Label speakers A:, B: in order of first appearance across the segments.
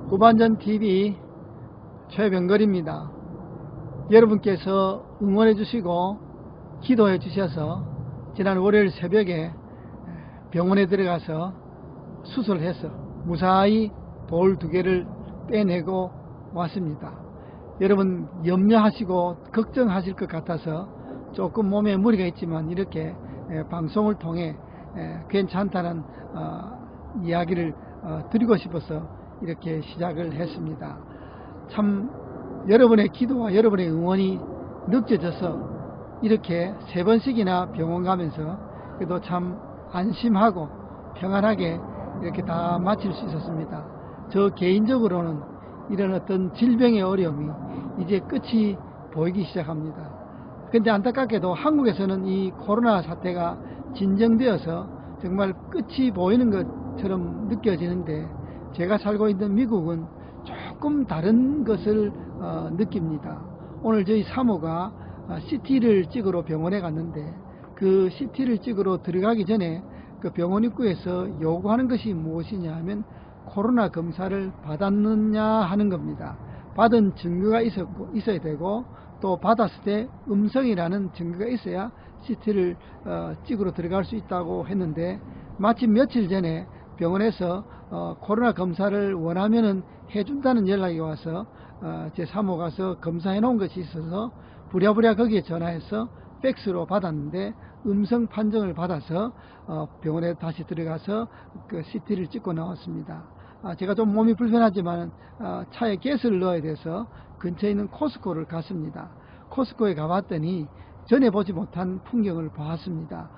A: 후반전TV 최병걸입니다. 여러분께서 응원해 주시고 기도해 주셔서 지난 월요일 새벽에 병원에 들어가서 수술해서 무사히 돌 2개를 빼내고 왔습니다. 여러분 염려하시고 걱정하실 것 같아서 조금 몸에 무리가 있지만 이렇게 방송을 통해 괜찮다는 이야기를 드리고 싶어서 이렇게 시작을 했습니다. 참 여러분의 기도와 여러분의 응원이 느껴져서 이렇게 3번씩이나 병원 가면서 그래도 참 안심하고 평안하게 이렇게 다 마칠 수 있었습니다. 저 개인적으로는 이런 어떤 질병의 어려움이 이제 끝이 보이기 시작합니다. 근데 안타깝게도 한국에서는 이 코로나 사태가 진정되어서 정말 끝이 보이는 것처럼 느껴지는데 제가 살고 있는 미국은 조금 다른 것을 느낍니다. 오늘 저희 사모가 CT를 찍으러 병원에 갔는데 그 CT를 찍으러 들어가기 전에 그 병원 입구에서 요구하는 것이 무엇이냐 하면 코로나 검사를 받았느냐 하는 겁니다. 받은 증거가 있어야 되고 또 받았을 때 음성이라는 증거가 있어야 CT를 찍으러 들어갈 수 있다고 했는데 마침 며칠 전에 병원에서 코로나 검사를 원하면은 해준다는 연락이 와서 제 사모 가서 검사해 놓은 것이 있어서 부랴부랴 거기에 전화해서 팩스로 받았는데 음성 판정을 받아서 병원에 다시 들어가서 그 CT를 찍고 나왔습니다. 제가 좀 몸이 불편하지만 차에 가스를 넣어야 돼서 근처에 있는 코스코를 갔습니다. 코스코에 가봤더니 전에 보지 못한 풍경을 보았습니다.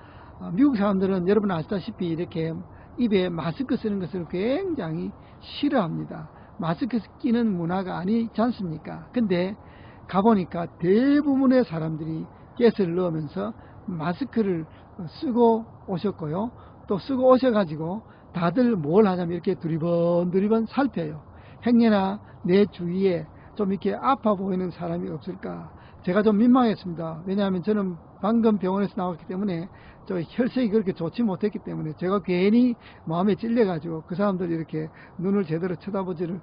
A: 미국 사람들은 여러분 아시다시피 이렇게 입에 마스크 쓰는 것을 굉장히 싫어합니다. 마스크 끼는 문화가 아니지 않습니까? 근데 가보니까 대부분의 사람들이 가스를 넣으면서 마스크를 쓰고 오셨고요. 또 쓰고 오셔가지고 다들 뭘 하냐면 이렇게 두리번 살펴요. 행여나 내 주위에 좀 이렇게 아파 보이는 사람이 없을까? 제가 좀 민망했습니다. 왜냐하면 저는 방금 병원에서 나왔기 때문에 저 혈색이 그렇게 좋지 못했기 때문에 제가 괜히 마음에 찔려가지고 그 사람들이 이렇게 눈을 제대로 쳐다보지를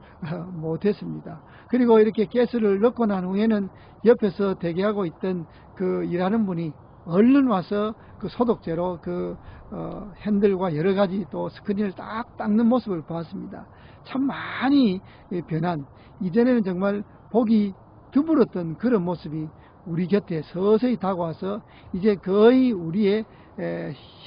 A: 못했습니다. 그리고 이렇게 가스를 넣고 난 후에는 옆에서 대기하고 있던 그 일하는 분이 얼른 와서 그 소독제로 그 핸들과 여러 가지 또 스크린을 딱 닦는 모습을 보았습니다. 참 많이 변한, 이전에는 정말 보기 드물었던 그런 모습이 우리 곁에 서서히 다가와서 이제 거의 우리의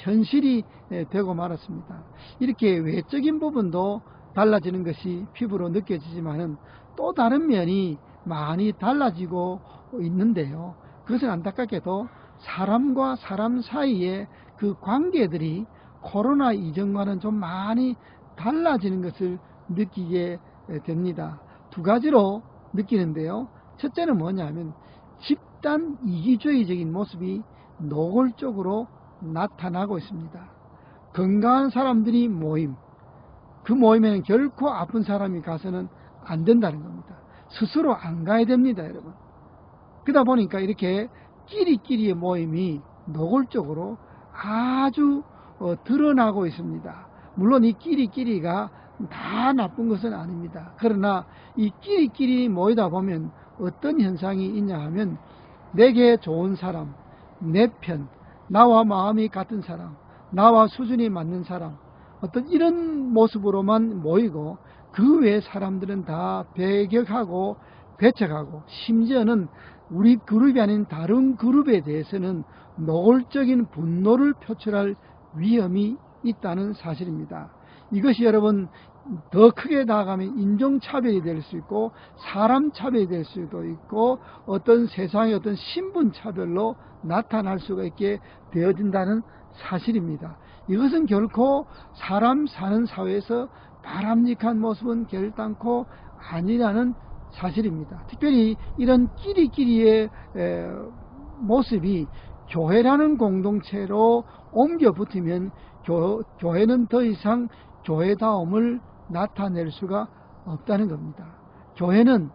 A: 현실이 되고 말았습니다. 이렇게 외적인 부분도 달라지는 것이 피부로 느껴지지만은 또 다른 면이 많이 달라지고 있는데요. 그것은 안타깝게도 사람과 사람 사이의 그 관계들이 코로나 이전과는 좀 많이 달라지는 것을 느끼게 됩니다. 2가지로 느끼는데요. 첫째는 뭐냐면 집단 이기주의적인 모습이 노골적으로 나타나고 있습니다. 건강한 사람들이 모임, 그 모임에는 결코 아픈 사람이 가서는 안 된다는 겁니다. 스스로 안 가야 됩니다, 여러분. 그러다 보니까 이렇게 끼리끼리의 모임이 노골적으로 아주 드러나고 있습니다. 물론 이 끼리끼리가 다 나쁜 것은 아닙니다. 그러나 이 끼리끼리 모이다 보면 어떤 현상이 있냐 하면 내게 좋은 사람, 내 편, 나와 마음이 같은 사람, 나와 수준이 맞는 사람, 어떤 이런 모습으로만 모이고 그 외 사람들은 다 배격하고 배척하고 심지어는 우리 그룹이 아닌 다른 그룹에 대해서는 노골적인 분노를 표출할 위험이 있다는 사실입니다. 이것이 여러분 더 크게 나아가면 인종차별이 될 수 있고 사람차별이 될 수도 있고 어떤 세상의 어떤 신분차별로 나타날 수가 있게 되어진다는 사실입니다. 이것은 결코 사람 사는 사회에서 바람직한 모습은 결단코 아니라는 사실입니다. 특별히 이런 끼리끼리의 모습이 교회라는 공동체로 옮겨 붙으면 교회는 더 이상 교회다움을 나타낼 수가 없다는 겁니다. 교회는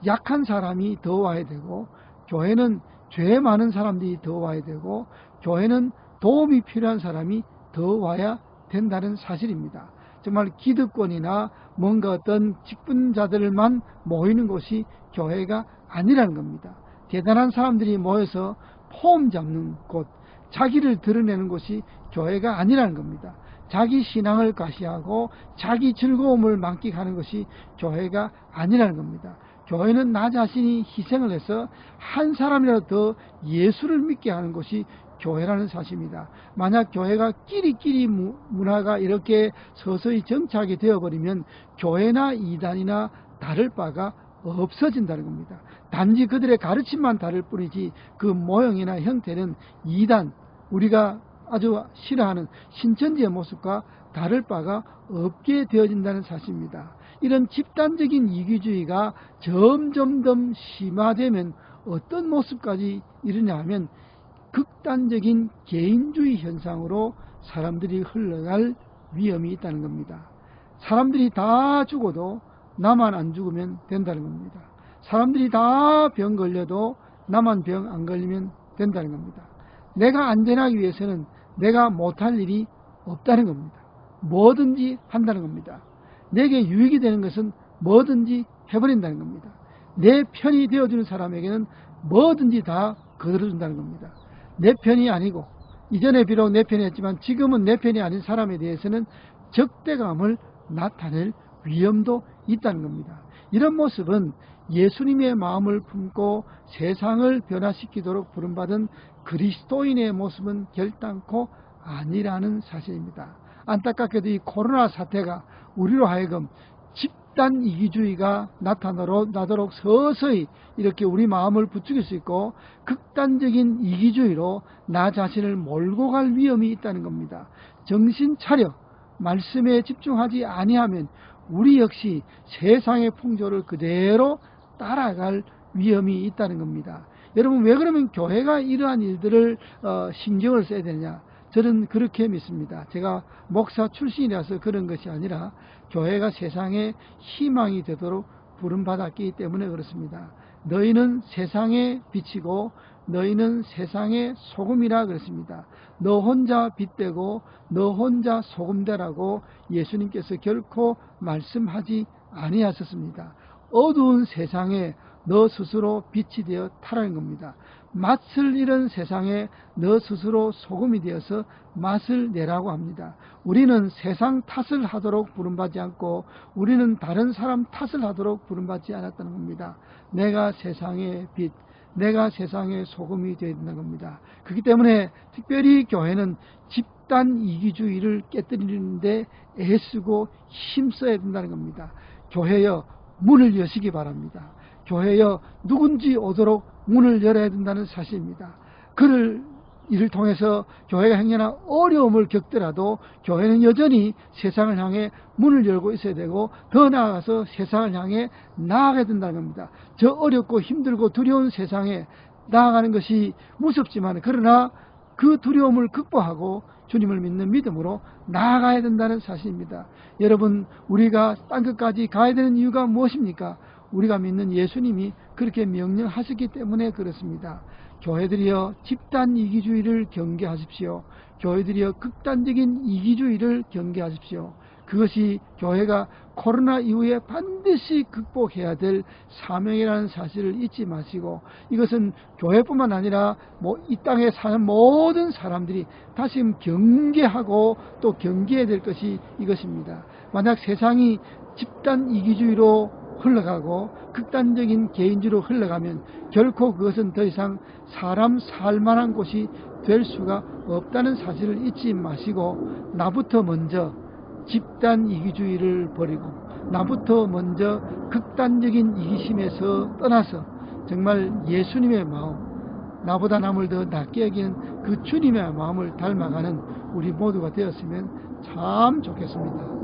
A: 약한 사람이 더 와야 되고, 교회는 죄 많은 사람들이 더 와야 되고, 교회는 도움이 필요한 사람이 더 와야 된다는 사실입니다. 정말 기득권이나 뭔가 어떤 직분자들만 모이는 곳이 교회가 아니라는 겁니다. 대단한 사람들이 모여서 폼 잡는 곳, 자기를 드러내는 곳이 교회가 아니라는 겁니다. 자기 신앙을 과시하고 자기 즐거움을 만끽하는 것이 교회가 아니라는 겁니다. 교회는 나 자신이 희생을 해서 한 사람이라도 더 예수를 믿게 하는 것이 교회라는 사실입니다. 만약 교회가 끼리끼리 문화가 이렇게 서서히 정착이 되어버리면 교회나 이단이나 다를 바가 없어진다는 겁니다. 단지 그들의 가르침만 다를 뿐이지 그 모형이나 형태는 이단, 우리가 아주 싫어하는 신천지의 모습과 다를 바가 없게 되어진다는 사실입니다. 이런 집단적인 이기주의가 점점 더 심화되면 어떤 모습까지 이르냐 하면 극단적인 개인주의 현상으로 사람들이 흘러갈 위험이 있다는 겁니다. 사람들이 다 죽어도 나만 안 죽으면 된다는 겁니다. 사람들이 다 병 걸려도 나만 병 안 걸리면 된다는 겁니다. 내가 안전하기 위해서는 내가 못할 일이 없다는 겁니다. 뭐든지 한다는 겁니다. 내게 유익이 되는 것은 뭐든지 해버린다는 겁니다. 내 편이 되어주는 사람에게는 뭐든지 다 거들어준다는 겁니다. 내 편이 아니고 이전에 비록 내 편이 었지만 지금은 내 편이 아닌 사람에 대해서는 적대감을 나타낼 위험도 있다는 겁니다. 이런 모습은 예수님의 마음을 품고 세상을 변화시키도록 부름받은 그리스도인의 모습은 결단코 아니라는 사실입니다. 안타깝게도 이 코로나 사태가 우리로 하여금 집단 이기주의가 나타나도록 서서히 이렇게 우리 마음을 부추길 수 있고 극단적인 이기주의로 나 자신을 몰고 갈 위험이 있다는 겁니다. 정신 차려 말씀에 집중하지 아니하면 우리 역시 세상의 풍조를 그대로 따라갈 위험이 있다는 겁니다. 여러분, 왜 그러면 교회가 이러한 일들을 신경을 써야 되느냐? 저는 그렇게 믿습니다. 제가 목사 출신이라서 그런 것이 아니라 교회가 세상에 희망이 되도록 부름받았기 때문에 그렇습니다. 너희는 세상의 빛이고 너희는 세상의 소금이라 그랬습니다. 너 혼자 빛되고 너 혼자 소금되라고 예수님께서 결코 말씀하지 아니하셨습니다. 어두운 세상에 너 스스로 빛이 되어 타라는 겁니다. 맛을 잃은 세상에 너 스스로 소금이 되어서 맛을 내라고 합니다. 우리는 세상 탓을 하도록 부름받지 않고 우리는 다른 사람 탓을 하도록 부름받지 않았다는 겁니다. 내가 세상의 빛, 내가 세상의 소금이 되어야 된다는 겁니다. 그렇기 때문에 특별히 교회는 집단 이기주의를 깨뜨리는데 애쓰고 힘써야 된다는 겁니다. 교회여 문을 여시기 바랍니다. 교회여 누군지 오도록 문을 열어야 된다는 사실입니다. 이를 통해서 교회가 행여나 어려움을 겪더라도 교회는 여전히 세상을 향해 문을 열고 있어야 되고 더 나아가서 세상을 향해 나아가야 된다는 겁니다. 저 어렵고 힘들고 두려운 세상에 나아가는 것이 무섭지만 그러나 그 두려움을 극복하고 주님을 믿는 믿음으로 나아가야 된다는 사실입니다. 여러분, 우리가 땅끝까지 가야 되는 이유가 무엇입니까? 우리가 믿는 예수님이 그렇게 명령하셨기 때문에 그렇습니다. 교회들이여 집단 이기주의를 경계하십시오. 교회들이여 극단적인 이기주의를 경계하십시오. 그것이 교회가 코로나 이후에 반드시 극복해야 될 사명이라는 사실을 잊지 마시고 이것은 교회뿐만 아니라 이 땅에 사는 모든 사람들이 다시 경계하고 또 경계해야 될 것이 이것입니다. 만약 세상이 집단 이기주의로 흘러가고 극단적인 개인주의로 흘러가면 결코 그것은 더 이상 사람 살만한 곳이 될 수가 없다는 사실을 잊지 마시고 나부터 먼저 집단 이기주의를 버리고 나부터 먼저 극단적인 이기심에서 떠나서 정말 예수님의 마음, 나보다 남을 더 낫게 여기는 그 주님의 마음을 닮아가는 우리 모두가 되었으면 참 좋겠습니다.